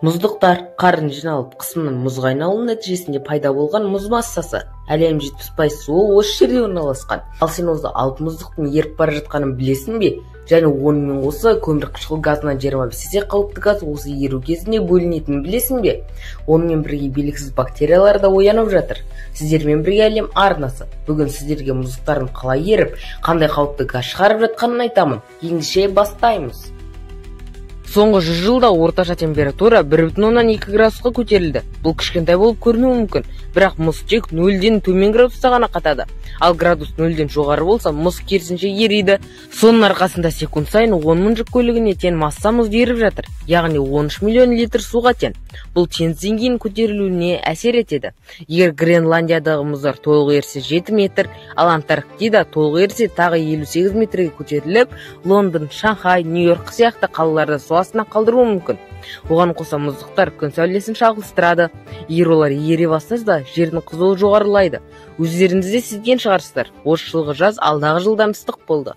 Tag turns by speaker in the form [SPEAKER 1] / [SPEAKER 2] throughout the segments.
[SPEAKER 1] Мұздықтар қардың жиналып қысымның мұзға айналуының нәтижесінде пайда болған мұз массасы. Әлем 70% суы осы жерде орналасқан. Ал сен осы алып мұздықтың еріп бара жатқанын білесің бе? Және онымен осы көмірқышқыл газынан 25 есе қауіпті газ осы еру кезінде бөлінетінін білесің бе? Онымен бірге белгісіз бактериялар да оянып жатыр. Сіздермен бірге әлем арнасы. Бүгін сіздерге мұздықтардың қалай еріп, қандай қауіпті газ шығарып жатқанын айтамын. Ендеше бастаймыз. Соңғы 100 жылда орташа температура 1,2 градусқа көтерілді. Бұл кішкентай болып көрінуі мүмкін, бірақ мұз тек 0-ден төмен градуста ғана қатады. Ал градус 0-ден жоғары болса, мұз керісінше ериді. Соның арқасында секунд сайын 10 мың жүк көлігіне тең масса мұз еріп жатыр, яғни 13 миллион литр суға тең. Бұл теңіз деңгейінің көтерілуіне әсер етеді. Егер Гренландиядағы мұздар толық ерісе 7 метр, ал Антарктида толық ерісе тағы 58 метрге көтеріліп, Лондон, Шанхай, Нью-Йорк сияқты қалаларды су астына қалдыруы мүмкін. Оған қоса мұздықтар күн сәулесін шағылыстырады. Егер олар ере бастаса да, жердің қызуы жоғарылайды. Өздеріңіз де сезген шығарсыздар. Осы жылғы жаз алдағы жылдан ыстық болды.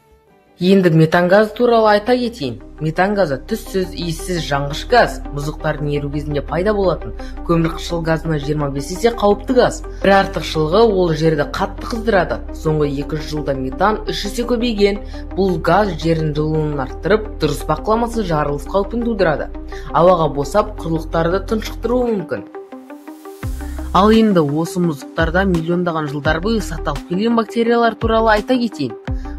[SPEAKER 1] Енді метан газы туралы айта кетейін. Метан газы түссіз, иіссіз жанғыш газ, мұздықтардың еру кезінде пайда болатын көмірқышқыл газына 25 есе қауіпті газ. Бір артықшылығы ол жерді қатты қыздырады. Соңғы 200 жылда метан 3 есе көбейген. Бұл газ жердің жылуын арттырып, дұрыс бақыламасы жарылыс қаупін тудырады. Ауаға босап, құрлықтарды тұншықтыруы мүмкін. Ал енді осы мұздықтарда миллиондаған жылдар бойы сақталып келген бактериялар туралы айта кетейін.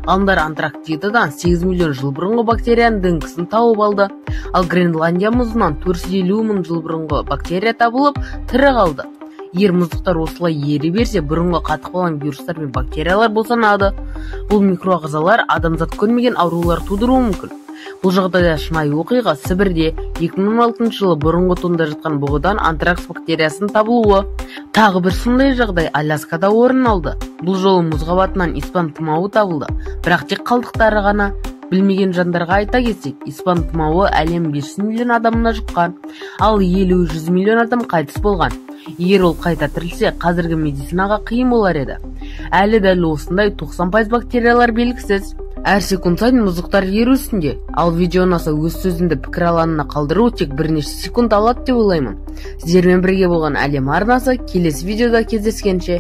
[SPEAKER 1] Ғалымдар Антарктидадан 8 миллион жыл бұрынғы бактерияның діңкісін тауып алды. Ал Гренландия мұзынан 450 мың жыл бұрынғы бактерия табылып, тірі қалды. Егер мұздықтар осылай ери берсе, бұрынғы қатып қалған вирустар мен бактериялар босанады. Бұл микроағзалар адамзат көрмеген аурулар тудыруы мүмкін. Бұл жағдайда шынайы оқиға Сібірде 2016 жылы бұрынғы тонда жатқан бұғыдан антракс бактериясының табылуы. Тағы бір сондай жағдай Аляскада орын алды. Бұл жолы мұз қабатынан испан тұмауы табылды. Бірақ тек қалдықтары ғана. Білмеген жандарға айта кетсек, испан тұмауы әлем 500 миллион адамына жұққан, ал 50-100 миллион адам қайтыс болған. Егер ол қайта тірілсе, қазіргі медицинаға қиын болар еді. Әлі дәл осындай 90% бактериялар белгісіз. Әр секунд сайын мұздықтар еру үстінде. Ал видео ұнаса өз сөзіңді пікір алаңына қалдыру тек бірнеше секунд алады деп ойлаймын. Сіздермен бірге болған әлем арнасы келесі видеода кездескенше.